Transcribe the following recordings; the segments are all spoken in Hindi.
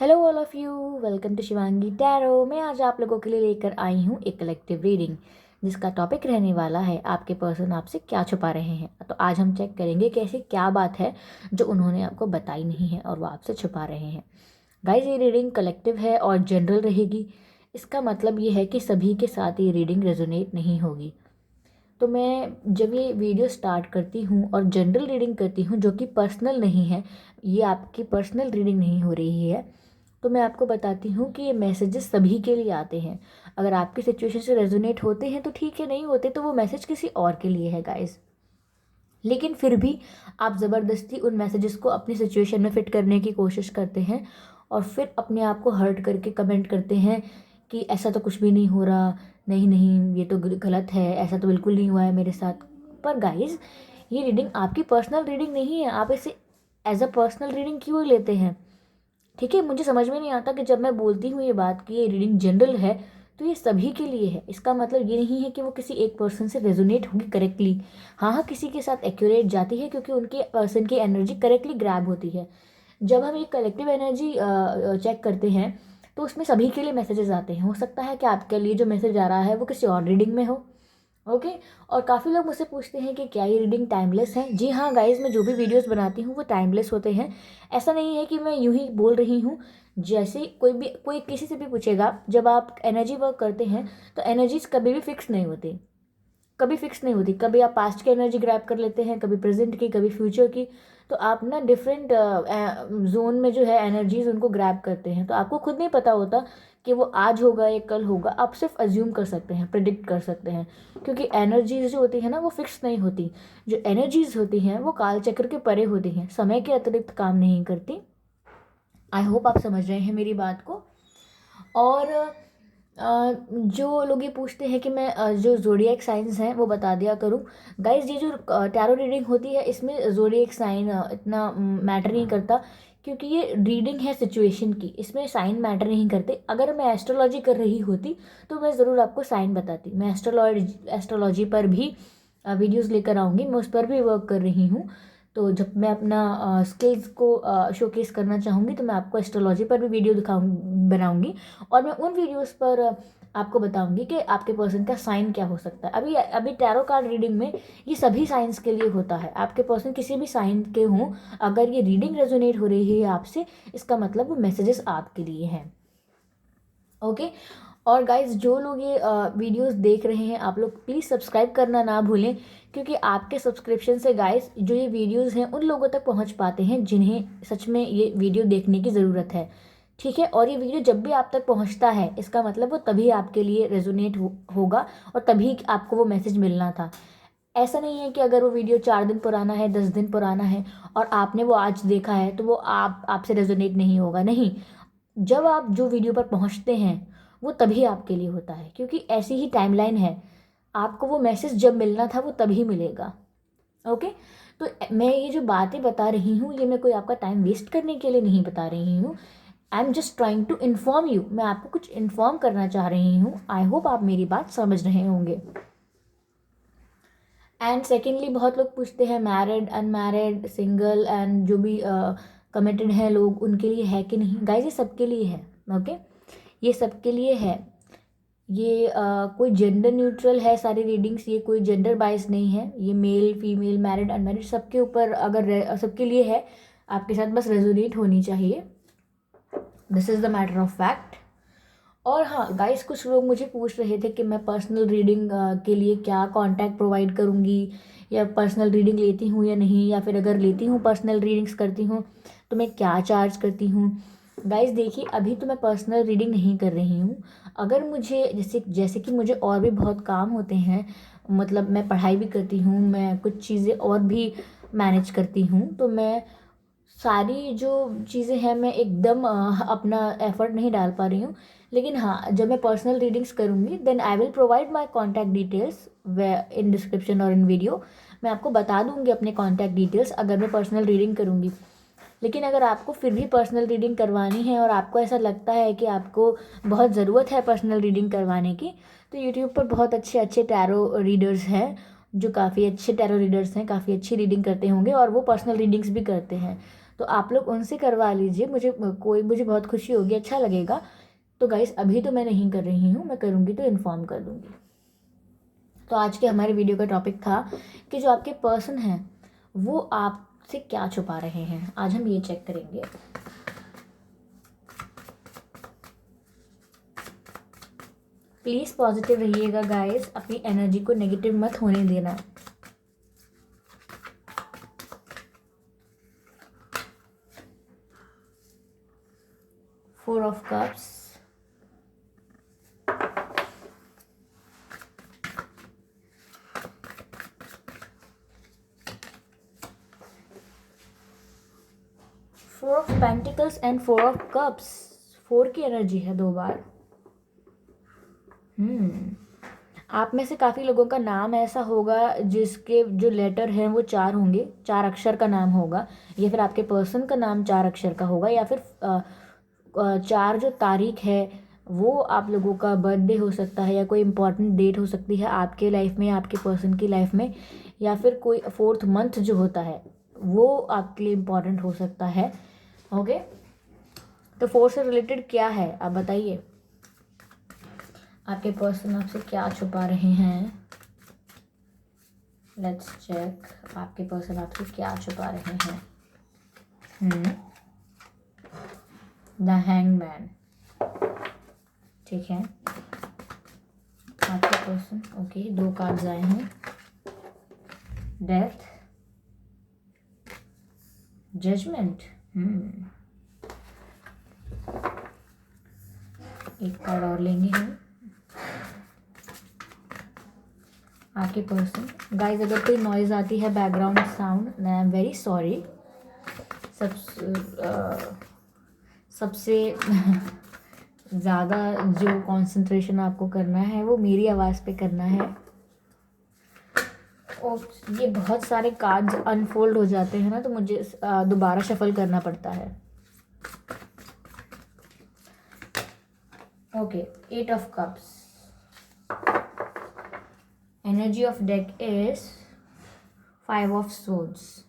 Hello all of you, welcome to Shivangi tarot. मैं आज आप लोगों के लिए लेकर आई हूँ एक कलेक्टिव रीडिंग जिसका टॉपिक रहने वाला है आपके पर्सन आपसे क्या छुपा रहे हैं। तो आज हम चेक करेंगे कि ऐसी क्या बात है जो उन्होंने आपको बताई नहीं है और वो आपसे छुपा रहे हैं। गाइज, ये रीडिंग कलेक्टिव है और जनरल रहेगी। इसका मतलब ये है कि सभी के साथ ये रीडिंग रेजोनेट नहीं होगी। तो मैं जब ये वीडियो स्टार्ट करती हूँ और जनरल रीडिंग करती हूँ जो कि पर्सनल नहीं है, ये आपकी पर्सनल रीडिंग नहीं हो रही है, तो मैं आपको बताती हूँ कि ये मैसेजेस सभी के लिए आते हैं। अगर आपकी सिचुएशन से रेजोनेट होते हैं तो ठीक है, नहीं होते तो वो मैसेज किसी और के लिए है गाइस। लेकिन फिर भी आप ज़बरदस्ती उन मैसेजेस को अपनी सिचुएशन में फिट करने की कोशिश करते हैं और फिर अपने आप को हर्ट करके कमेंट करते हैं कि ऐसा तो कुछ भी नहीं हो रहा, नहीं नहीं ये तो गलत है, ऐसा तो बिल्कुल नहीं हुआ है मेरे साथ। पर गाइस, ये रीडिंग आपकी पर्सनल रीडिंग नहीं है। आप इसे एज अ पर्सनल रीडिंग क्यों लेते हैं? ठीक है, मुझे समझ में नहीं आता कि जब मैं बोलती हूँ ये बात कि ये रीडिंग जनरल है तो ये सभी के लिए है। इसका मतलब ये नहीं है कि वो किसी एक पर्सन से रेजोनेट होगी करेक्टली। हाँ हाँ, किसी के साथ एक्यूरेट जाती है क्योंकि उनके पर्सन की एनर्जी करेक्टली ग्रैब होती है। जब हम एक कलेक्टिव एनर्जी चेक करते हैं तो उसमें सभी के लिए मैसेजेस आते हैं। हो सकता है कि आपके लिए जो मैसेज आ रहा है वो किसी और रीडिंग में हो। ओके। और काफ़ी लोग मुझसे पूछते हैं कि क्या ये रीडिंग टाइमलेस है। जी हाँ गाइज, मैं जो भी वीडियोस बनाती हूँ वो टाइमलेस होते हैं। ऐसा नहीं है कि मैं यूं ही बोल रही हूँ। जैसे कोई किसी से भी पूछेगा, जब आप एनर्जी वर्क करते हैं तो एनर्जीज कभी भी फिक्स नहीं होती। कभी फिक्स नहीं होती। कभी आप पास्ट की एनर्जी ग्रैब कर लेते हैं, कभी प्रेजेंट की, कभी फ्यूचर की। तो आप ना डिफरेंट जोन में जो है एनर्जीज उनको ग्रैब करते हैं। तो आपको खुद नहीं पता होता कि वो आज होगा या कल होगा। आप सिर्फ अज्यूम कर सकते हैं, प्रिडिक्ट कर सकते हैं, क्योंकि एनर्जीज जो होती है ना वो फिक्स नहीं होती। जो एनर्जीज होती हैं वो काल चक्र के परे होती हैं, समय के अतिरिक्त काम नहीं करती। आई होप आप समझ रहे हैं मेरी बात को। और जो लोग ये पूछते हैं कि मैं जो ज़ोडिएक साइंस हैं वो बता दिया करूं। गाइस, ये जो टैरो रीडिंग होती है इसमें ज़ोडिएक साइन इतना मैटर नहीं करता, क्योंकि ये रीडिंग है सिचुएशन की। इसमें साइन मैटर नहीं करते। अगर मैं एस्ट्रोलॉजी कर रही होती तो मैं ज़रूर आपको साइन बताती। मैं एस्ट्रोलॉजी पर भी वीडियोस लेकर आऊँगी। मैं उस पर भी वर्क कर रही हूँ। तो जब मैं अपना स्किल्स को शोकेस करना चाहूँगी तो मैं आपको एस्ट्रोलॉजी पर भी वीडियो बनाऊँगी। और मैं उन वीडियोस पर आपको बताऊंगी कि आपके पर्सन का साइन क्या हो सकता है। अभी अभी टैरो कार्ड रीडिंग में ये सभी साइंस के लिए होता है। आपके पर्सन किसी भी साइन के हों, अगर ये रीडिंग रेजोनेट हो रही है आपसे, इसका मतलब वो मैसेजेस आपके लिए हैं। ओके। और गाइज, जो लोग ये वीडियोस देख रहे हैं, आप लोग प्लीज़ सब्सक्राइब करना ना भूलें, क्योंकि आपके सब्सक्रिप्शन से गाइज जो ये वीडियोस हैं उन लोगों तक पहुंच पाते हैं जिन्हें सच में ये वीडियो देखने की ज़रूरत है। ठीक है। और ये वीडियो जब भी आप तक पहुंचता है इसका मतलब वो तभी आपके लिए रेजोनेट होगा और तभी आपको वो मैसेज मिलना था। ऐसा नहीं है कि अगर वो वीडियो 4 दिन पुराना है, 10 दिन पुराना है और आपने वो आज देखा है तो वो आपसे रेजोनेट नहीं होगा। नहीं, जब आप जो वीडियो पर पहुंचते हैं वो तभी आपके लिए होता है, क्योंकि ऐसी ही टाइमलाइन है। आपको वो मैसेज जब मिलना था वो तभी मिलेगा। ओके। तो मैं ये जो बातें बता रही हूँ ये मैं कोई आपका टाइम वेस्ट करने के लिए नहीं बता रही हूँ। I am just trying to inform you. मैं आपको कुछ इन्फॉर्म करना चाह रही हूँ। आई होप आप मेरी बात समझ रहे होंगे। एंड सेकेंडली, बहुत लोग पूछते हैं मैरिड, अनमैरिड, सिंगल एंड जो भी कमिटेड हैं लोग, उनके लिए है कि नहीं। गाइस, ये सबके लिए है। ओके। ये सबके लिए है। ये कोई जेंडर न्यूट्रल है सारी रीडिंग्स। ये कोई जेंडर बाइस नहीं है। ये मेल फीमेल मैरिड अनमैरिड सबके ऊपर, अगर सबके लिए है। आपके साथ बस रेजोनेट होनी चाहिए। This is the matter of fact. और हाँ गाइस, कुछ लोग मुझे पूछ रहे थे कि मैं पर्सनल रीडिंग के लिए क्या कांटेक्ट प्रोवाइड करूँगी, या पर्सनल रीडिंग लेती हूँ या नहीं, या फिर अगर लेती हूँ पर्सनल रीडिंग्स करती हूँ तो मैं क्या चार्ज करती हूँ। गाइस देखिए, अभी तो मैं पर्सनल रीडिंग नहीं कर रही हूँ। अगर मुझे जैसे जैसे कि मुझे और भी बहुत काम होते हैं, मतलब मैं पढ़ाई भी करती हूँ, मैं कुछ चीज़ें और भी मैनेज करती हूँ, तो मैं सारी जो चीज़ें हैं मैं एकदम अपना एफर्ट नहीं डाल पा रही हूँ। लेकिन हाँ, जब मैं पर्सनल रीडिंग्स करूँगी then I will provide my contact details way in description और इन वीडियो। मैं आपको बता दूँगी अपने कॉन्टैक्ट डिटेल्स अगर मैं पर्सनल रीडिंग करूँगी। लेकिन अगर आपको फिर भी पर्सनल रीडिंग करवानी है और आपको ऐसा लगता है कि आपको बहुत ज़रूरत है पर्सनल रीडिंग करवाने की, तो यूट्यूब पर बहुत अच्छे अच्छे टैरो रीडर्स हैं जो काफ़ी अच्छे टैरो रीडर्स हैं, काफ़ी अच्छी रीडिंग करते होंगे और वो पर्सनल रीडिंग्स भी करते हैं। तो आप लोग उनसे करवा लीजिए, मुझे बहुत खुशी होगी, अच्छा लगेगा। तो गाइस अभी तो मैं नहीं कर रही हूँ, मैं करूँगी तो इन्फॉर्म कर दूँगी। तो आज के हमारे वीडियो का टॉपिक था कि जो आपके पर्सन हैं वो आपसे क्या छुपा रहे हैं। आज हम ये चेक करेंगे। प्लीज़ पॉजिटिव रहिएगा गाइस, अपनी एनर्जी को नेगेटिव मत होने देना। Four of cups, four of pentacles and four of cups. Four की एनर्जी है 2 बार। आप में से काफ़ी लोगों का नाम ऐसा होगा जिसके जो लेटर हैं वो 4 होंगे, 4 अक्षर का नाम होगा, या फिर आपके पर्सन का नाम 4 अक्षर का होगा, या फिर 4 जो तारीख है वो आप लोगों का बर्थडे हो सकता है, या कोई इम्पॉर्टेंट डेट हो सकती है आपके लाइफ में, आपके पर्सन की लाइफ में, या फिर कोई 4th मंथ जो होता है वो आपके लिए इम्पॉर्टेंट हो सकता है। ओके, तो 4 से रिलेटेड क्या है आप बताइए, आपके पर्सन आपसे क्या छुपा रहे हैं। लेट्स चेक, आपके पर्सन आपसे क्या छुपा रहे हैं। द हैंगमैन, ठीक है। आपके पर्सन, ओके, 2 कार्ड्स आए हैं। डेथ, जजमेंट, एक कार्ड और लेंगे हम। आपके पर्सन, गाइस अगर कोई नॉइज़ आती है background sound, I am very sorry. सबसे ज़्यादा जो कंसंट्रेशन आपको करना है वो मेरी आवाज़ पे करना है। और ये बहुत सारे कार्ड्स अनफोल्ड हो जाते हैं ना, तो मुझे दोबारा शफल करना पड़ता है। Okay, 8 of cups. Energy of deck is 5 of swords.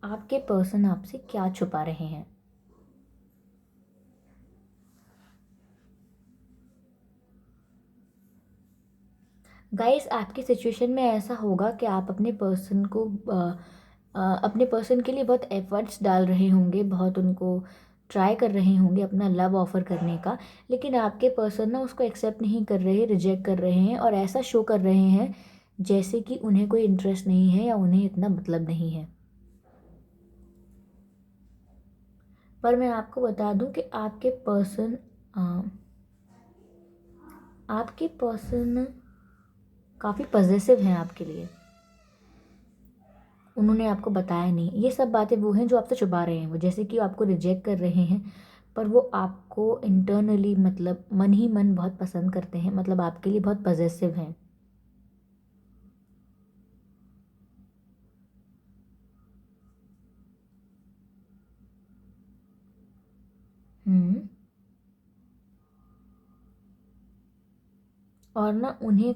आपके पर्सन आपसे क्या छुपा रहे हैं। गाइस आपकी सिचुएशन में ऐसा होगा कि आप अपने पर्सन को अपने पर्सन के लिए बहुत एफर्ट्स डाल रहे होंगे, बहुत उनको ट्राई कर रहे होंगे अपना लव ऑफ़र करने का, लेकिन आपके पर्सन ना उसको एक्सेप्ट नहीं कर रहे, रिजेक्ट कर रहे हैं, और ऐसा शो कर रहे हैं जैसे कि उन्हें कोई इंटरेस्ट नहीं है या उन्हें इतना मतलब नहीं है। पर मैं आपको बता दूं कि आपके पर्सन काफ़ी पॉजेसिव हैं आपके लिए। उन्होंने आपको बताया नहीं, ये सब बातें वो हैं जो आपसे छुपा रहे हैं। वो जैसे कि आपको रिजेक्ट कर रहे हैं, पर वो आपको इंटरनली मतलब मन ही मन बहुत पसंद करते हैं, मतलब आपके लिए बहुत पॉजेसिव हैं। और ना उन्हें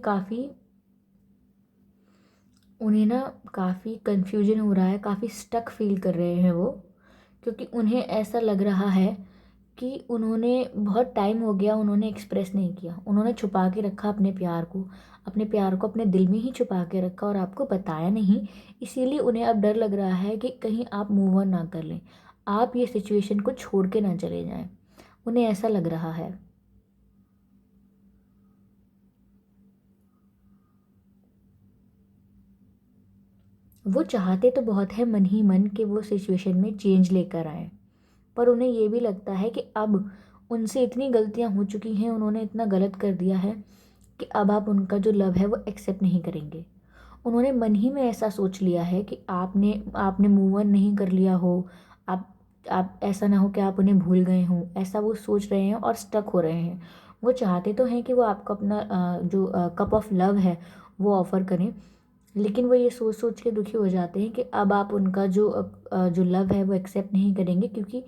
ना काफ़ी कन्फ्यूजन हो रहा है, काफ़ी स्टक फील कर रहे हैं वो, क्योंकि उन्हें ऐसा लग रहा है कि उन्होंने बहुत टाइम हो गया उन्होंने एक्सप्रेस नहीं किया, उन्होंने छुपा के रखा अपने प्यार को अपने दिल में ही छुपा के रखा और आपको बताया नहीं। इसीलिए उन्हें अब डर लग रहा है कि कहीं आप मूव ऑन ना कर लें, आप ये सिचुएशन को छोड़ के ना चले जाएं, उन्हें ऐसा लग रहा है। वो चाहते तो बहुत है मन ही मन कि वो सिचुएशन में चेंज लेकर आए, पर उन्हें ये भी लगता है कि अब उनसे इतनी गलतियां हो चुकी हैं, उन्होंने इतना गलत कर दिया है कि अब आप उनका जो लव है वो एक्सेप्ट नहीं करेंगे। उन्होंने मन ही में ऐसा सोच लिया है कि आपने आपने मूव ऑन नहीं कर लिया हो, आप ऐसा ना हो कि आप उन्हें भूल गए हों, ऐसा वो सोच रहे हैं और स्टक हो रहे हैं। वो चाहते तो हैं कि वो आपको अपना जो कप ऑफ लव है वो ऑफ़र करें, लेकिन वो ये सोच सोच के दुखी हो जाते हैं कि अब आप उनका जो लव है वो एक्सेप्ट नहीं करेंगे, क्योंकि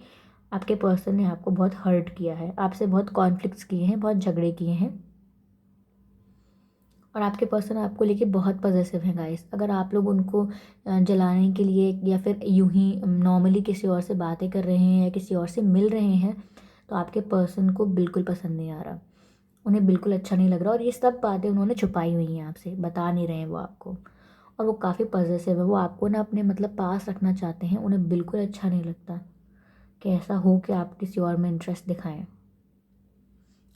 आपके पर्सन ने आपको बहुत हर्ट किया है, आपसे बहुत कॉन्फ्लिक्ट्स किए हैं, बहुत झगड़े किए हैं, और आपके पर्सन आपको लेके बहुत पॉजेसिव हैं गाइस। अगर आप लोग उनको जलाने के लिए या फिर यूं ही नॉर्मली किसी और से बातें कर रहे हैं या किसी और से मिल रहे हैं, तो आपके पर्सन को बिल्कुल पसंद नहीं आ रहा, उन्हें बिल्कुल अच्छा नहीं लग रहा, और ये सब बातें उन्होंने छुपाई हुई हैं आपसे, बता नहीं रहे हैं वो आपको, और वो काफ़ी पॉजेसिव है, वो आपको ना अपने मतलब पास रखना चाहते हैं, उन्हें बिल्कुल अच्छा नहीं लगता कि ऐसा हो कि आप किसी और में इंटरेस्ट दिखाएं।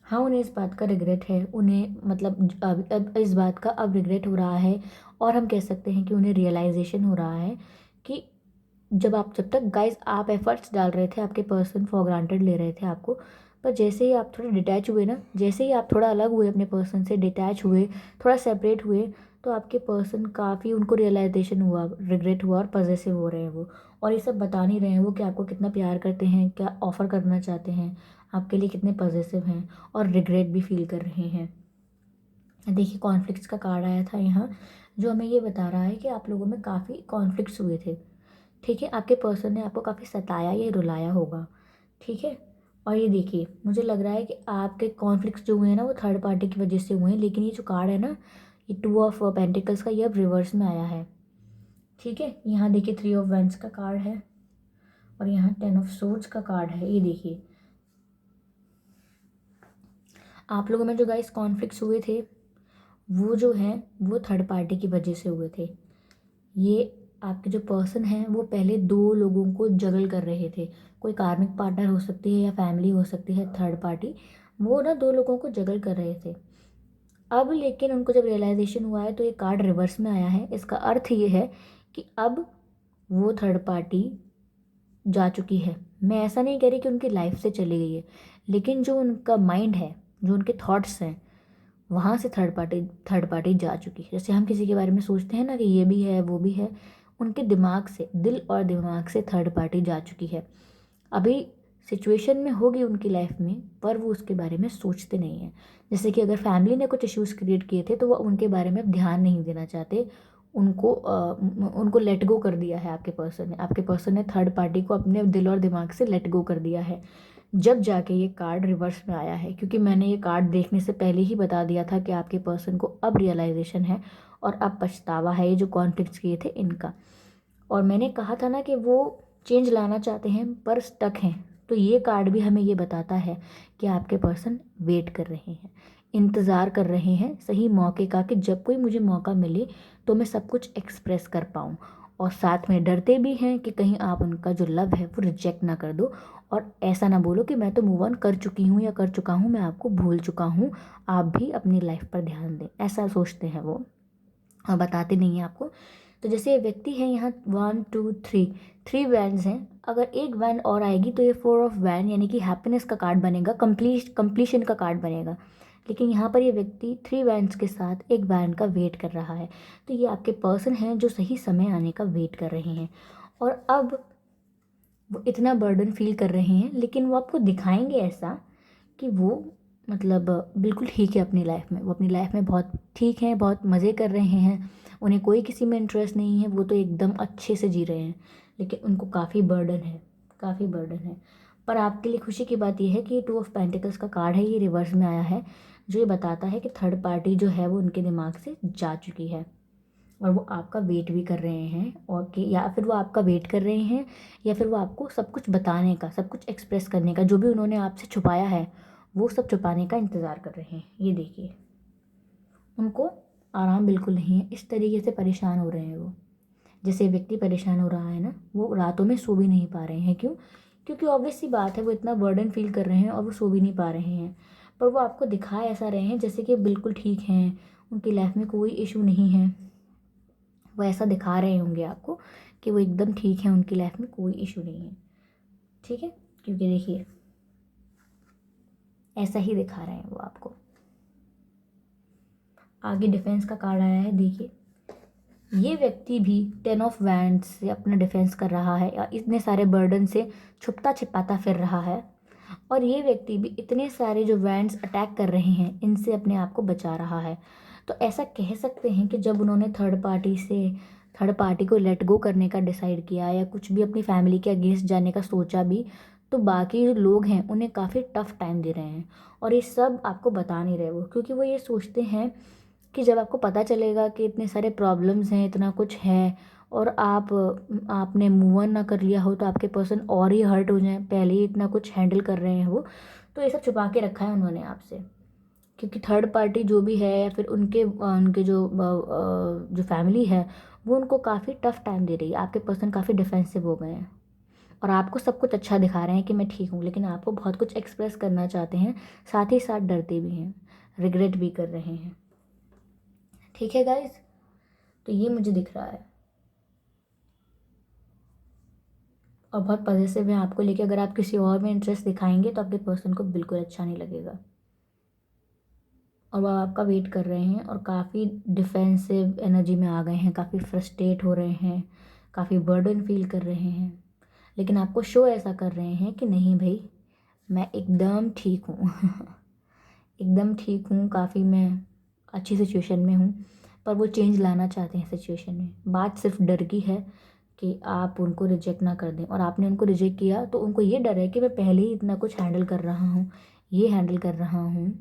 हाँ, उन्हें इस बात का रिग्रेट है, उन्हें मतलब अब इस बात का अब रिग्रेट हो रहा है, और हम कह सकते हैं कि उन्हें रियलाइजेशन हो रहा है कि जब तक गाइस आप एफर्ट्स डाल रहे थे, आपके पर्सन फॉर ग्रांटेड ले रहे थे आपको, पर जैसे ही आप थोड़े डिटैच हुए ना, जैसे ही आप थोड़ा अलग हुए अपने पर्सन से, डिटैच हुए, थोड़ा सेपरेट हुए, तो आपके पर्सन काफ़ी उनको रियलाइजेशन हुआ, रिग्रेट हुआ, और पॉजेसिव हो रहे हैं वो, और ये सब बता नहीं रहे हैं वो कि आपको कितना प्यार करते हैं, क्या ऑफ़र करना चाहते हैं, आपके लिए कितने पॉजेसिव हैं, और रिग्रेट भी फील कर रहे हैं। देखिए, कॉन्फ्लिक्ट्स का कार्ड आया था यहाँ, जो हमें ये बता रहा है कि आप लोगों में काफ़ी कॉन्फ्लिक्ट्स हुए थे। ठीक है, आपके पर्सन ने आपको काफ़ी सताया या रुलाया होगा। ठीक है, और ये देखिए, मुझे लग रहा है कि आपके कॉन्फ्लिक्ट्स जो हुए हैं ना, वो थर्ड पार्टी की वजह से हुए हैं, लेकिन ये जो कार्ड है ना, ये 2 ऑफ पेंटिकल्स का, ये अब रिवर्स में आया है। ठीक है, यहाँ देखिए 3 ऑफ वैंड्स का कार्ड है, और यहाँ 10 ऑफ सोर्ड्स का कार्ड है। ये देखिए, आप लोगों में जो गाइस कॉन्फ्लिक्ट्स हुए थे, वो जो हैं वो थर्ड पार्टी की वजह से हुए थे। ये आपके जो पर्सन हैं वो पहले 2 लोगों को जगल कर रहे थे, कोई कार्मिक पार्टनर हो सकती है या फैमिली हो सकती है थर्ड पार्टी, वो ना 2 लोगों को जगल कर रहे थे। अब लेकिन उनको जब रियलाइजेशन हुआ है, तो ये कार्ड रिवर्स में आया है। इसका अर्थ ये है कि अब वो थर्ड पार्टी जा चुकी है। मैं ऐसा नहीं कह रही कि उनकी लाइफ से चली गई है, लेकिन जो उनका माइंड है, जो उनके थॉट्स हैं, वहाँ से थर्ड पार्टी जा चुकी है। जैसे हम किसी के बारे में सोचते हैं ना कि ये भी है वो भी है, उनके दिमाग से, दिल और दिमाग से थर्ड पार्टी जा चुकी है। अभी सिचुएशन में होगी उनकी लाइफ में, पर वो उसके बारे में सोचते नहीं हैं। जैसे कि अगर फैमिली ने कुछ इश्यूज़ क्रिएट किए थे, तो वो उनके बारे में अब ध्यान नहीं देना चाहते, उनको लेट गो कर दिया है आपके पर्सन ने थर्ड पार्टी को अपने दिल और दिमाग से लेट गो कर दिया है। जब जाके ये कार्ड रिवर्स में आया है, क्योंकि मैंने ये कार्ड देखने से पहले ही बता दिया था कि आपके पर्सन को अब रियलाइजेशन है, और अब पछतावा है ये जो कॉन्फ्लिक्ट्स किए थे इनका। और मैंने कहा था ना कि वो चेंज लाना चाहते हैं पर स्टक हैं, तो ये कार्ड भी हमें ये बताता है कि आपके पर्सन वेट कर रहे हैं, इंतज़ार कर रहे हैं सही मौके का, कि जब कोई मुझे मौका मिले तो मैं सब कुछ एक्सप्रेस कर पाऊँ, और साथ में डरते भी हैं कि कहीं आप उनका जो लव है वो रिजेक्ट ना कर दो, और ऐसा ना बोलो कि मैं तो मूव ऑन कर चुकी हूँ या कर चुका हूँ, मैं आपको भूल चुका हूँ, आप भी अपनी लाइफ पर ध्यान दें, ऐसा सोचते हैं वो, और बताते नहीं हैं आपको। तो जैसे ये व्यक्ति है यहाँ 1 2 3 वैन्स हैं, अगर एक वैन और आएगी तो ये 4 ऑफ वैन, यानी कि हैप्पीनेस का कार्ड बनेगा, कंप्लीशन का कार्ड बनेगा। लेकिन यहाँ पर ये व्यक्ति 3 वैन्स के साथ एक वैन का वेट कर रहा है, तो ये आपके पर्सन हैं जो सही समय आने का वेट कर रहे हैं, और अब वो इतना बर्डन फील कर रहे हैं, लेकिन वो आपको दिखाएंगे ऐसा कि वो मतलब बिल्कुल ठीक है अपनी लाइफ में, वो अपनी लाइफ में बहुत ठीक हैं, बहुत मज़े कर रहे हैं, उन्हें कोई किसी में इंटरेस्ट नहीं है, वो तो एकदम अच्छे से जी रहे हैं, लेकिन उनको काफ़ी बर्डन है, काफ़ी बर्डन है। पर आपके लिए खुशी की बात यह है कि 2 ऑफ पेंटिकल्स का कार्ड है, ये रिवर्स में आया है, जो ये बताता है कि थर्ड पार्टी जो है वो उनके दिमाग से जा चुकी है, और वो आपका वेट भी कर रहे हैं, और कि या फिर वो आपका वेट कर रहे हैं, या फिर वो आपको सब कुछ बताने का, सब कुछ एक्सप्रेस करने का, जो भी उन्होंने आपसे छुपाया है वो सब छुपाने का इंतज़ार कर रहे हैं। ये देखिए, उनको आराम बिल्कुल नहीं है, इस तरीके से परेशान हो रहे हैं वो, जैसे व्यक्ति परेशान हो रहा है ना, वो रातों में सो भी नहीं पा रहे हैं। क्यों? क्योंकि ऑब्वियस सी बात है, वो इतना बर्डन फील कर रहे हैं और वो सो भी नहीं पा रहे हैं, पर वो आपको दिखा ऐसा रहे हैं जैसे कि बिल्कुल ठीक हैं, उनकी लाइफ में कोई इशू नहीं है, वो ऐसा दिखा रहे होंगे आपको कि वो एकदम ठीक है, उनकी लाइफ में कोई इशू नहीं है। ठीक है, क्योंकि देखिए ऐसा ही दिखा रहे हैं वो आपको। आगे डिफेंस का कार्ड आया है, देखिए ये व्यक्ति भी 10 ऑफ वैंड्स से अपना डिफेंस कर रहा है, या इतने सारे बर्डन से छुपता छिपाता फिर रहा है, और ये व्यक्ति भी इतने सारे जो वैंड्स अटैक कर रहे हैं इनसे अपने आप को बचा रहा है। तो ऐसा कह सकते हैं कि जब उन्होंने थर्ड पार्टी को लेट गो करने का डिसाइड किया या कुछ भी अपनी फैमिली के अगेंस्ट जाने का सोचा भी, तो बाकी जो लोग हैं उन्हें काफ़ी टफ टाइम दे रहे हैं। और ये सब आपको बता नहीं रहे वो, क्योंकि वो ये सोचते हैं कि जब आपको पता चलेगा कि इतने सारे प्रॉब्लम्स हैं, इतना कुछ है, और आपने मूव ऑन ना कर लिया हो, तो आपके पर्सन और ही हर्ट हो जाएं, पहले ही इतना कुछ हैंडल कर रहे हैं वो। तो ये सब छुपा के रखा है उन्होंने आपसे, क्योंकि थर्ड पार्टी जो भी है या फिर उनके उनके जो फैमिली है वो उनको काफ़ी टफ टाइम दे रही है। आपके पर्सन काफ़ी डिफेंसिव हो गए हैं और आपको सब कुछ अच्छा दिखा रहे हैं कि मैं ठीक हूँ, लेकिन आपको बहुत कुछ एक्सप्रेस करना चाहते हैं, साथ ही साथ डरते भी हैं, रिग्रेट भी कर रहे हैं। ठीक है गाइज, तो ये मुझे दिख रहा है और बहुत पॉजिटिव है आपको लेके। अगर आप किसी और में इंटरेस्ट दिखाएंगे तो आपके पर्सन को बिल्कुल अच्छा नहीं लगेगा और वो आपका वेट कर रहे हैं और काफ़ी डिफेंसिव एनर्जी में आ गए हैं, काफ़ी फ्रस्ट्रेट हो रहे हैं, काफ़ी बर्डन फील कर रहे हैं। लेकिन आपको शो ऐसा कर रहे हैं कि नहीं भाई, मैं एकदम ठीक हूँ एकदम ठीक हूँ, काफ़ी मैं अच्छी सिचुएशन में हूँ। पर वो चेंज लाना चाहते हैं सिचुएशन में। बात सिर्फ डर की है कि आप उनको रिजेक्ट ना कर दें, और आपने उनको रिजेक्ट किया तो उनको ये डर है कि मैं पहले ही इतना कुछ हैंडल कर रहा हूँ, ये हैंडल कर रहा हूँ,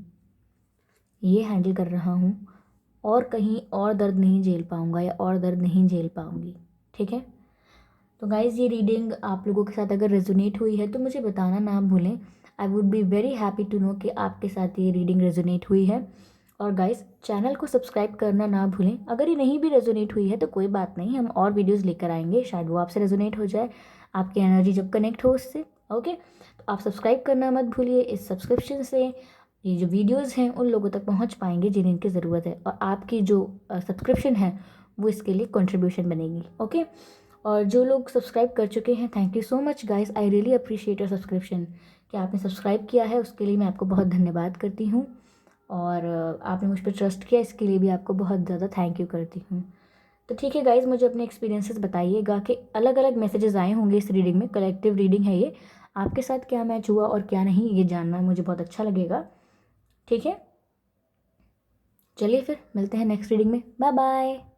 ये हैंडल कर रहा हूँ, और कहीं और दर्द नहीं झेल पाऊँगा या और दर्द नहीं झेल पाऊँगी। ठीक है, तो गाइज़ ये रीडिंग आप लोगों के साथ अगर रेजोनेट हुई है तो मुझे बताना ना भूलें। I would be very happy to know कि आपके साथ ये रीडिंग रेजोनेट हुई है। और गाइज़ चैनल को सब्सक्राइब करना ना भूलें। अगर ये नहीं भी रेजोनेट हुई है तो कोई बात नहीं, हम और वीडियोज़ लेकर आएंगे, शायद वो आपसे रेजोनेट हो जाए, आपकी एनर्जी जब कनेक्ट हो उससे। ओके, तो आप सब्सक्राइब करना मत भूलिए। इस सब्सक्रिप्शन से ये जो वीडियोज़ हैं उन लोगों तक पहुँच पाएंगे जिन्हें इनकी ज़रूरत है, और आपकी जो सब्सक्रिप्शन है वो इसके लिए कंट्रीब्यूशन बनेगी। ओके, और जो लोग सब्सक्राइब कर चुके हैं, thank you so much guys, I really appreciate your subscription. कि आपने सब्सक्राइब किया है उसके लिए मैं आपको बहुत धन्यवाद करती हूँ, और आपने मुझ पर ट्रस्ट किया इसके लिए भी आपको बहुत ज़्यादा थैंक यू करती हूँ। तो ठीक है गाइज़, मुझे अपने एक्सपीरियंसेस बताइएगा कि अलग अलग मैसेजेस आए होंगे इस रीडिंग में, कलेक्टिव रीडिंग है ये, आपके साथ क्या मैच हुआ और क्या नहीं, ये जानना मुझे बहुत अच्छा लगेगा। ठीक है, चलिए फिर मिलते हैं नेक्स्ट रीडिंग में। Bye bye.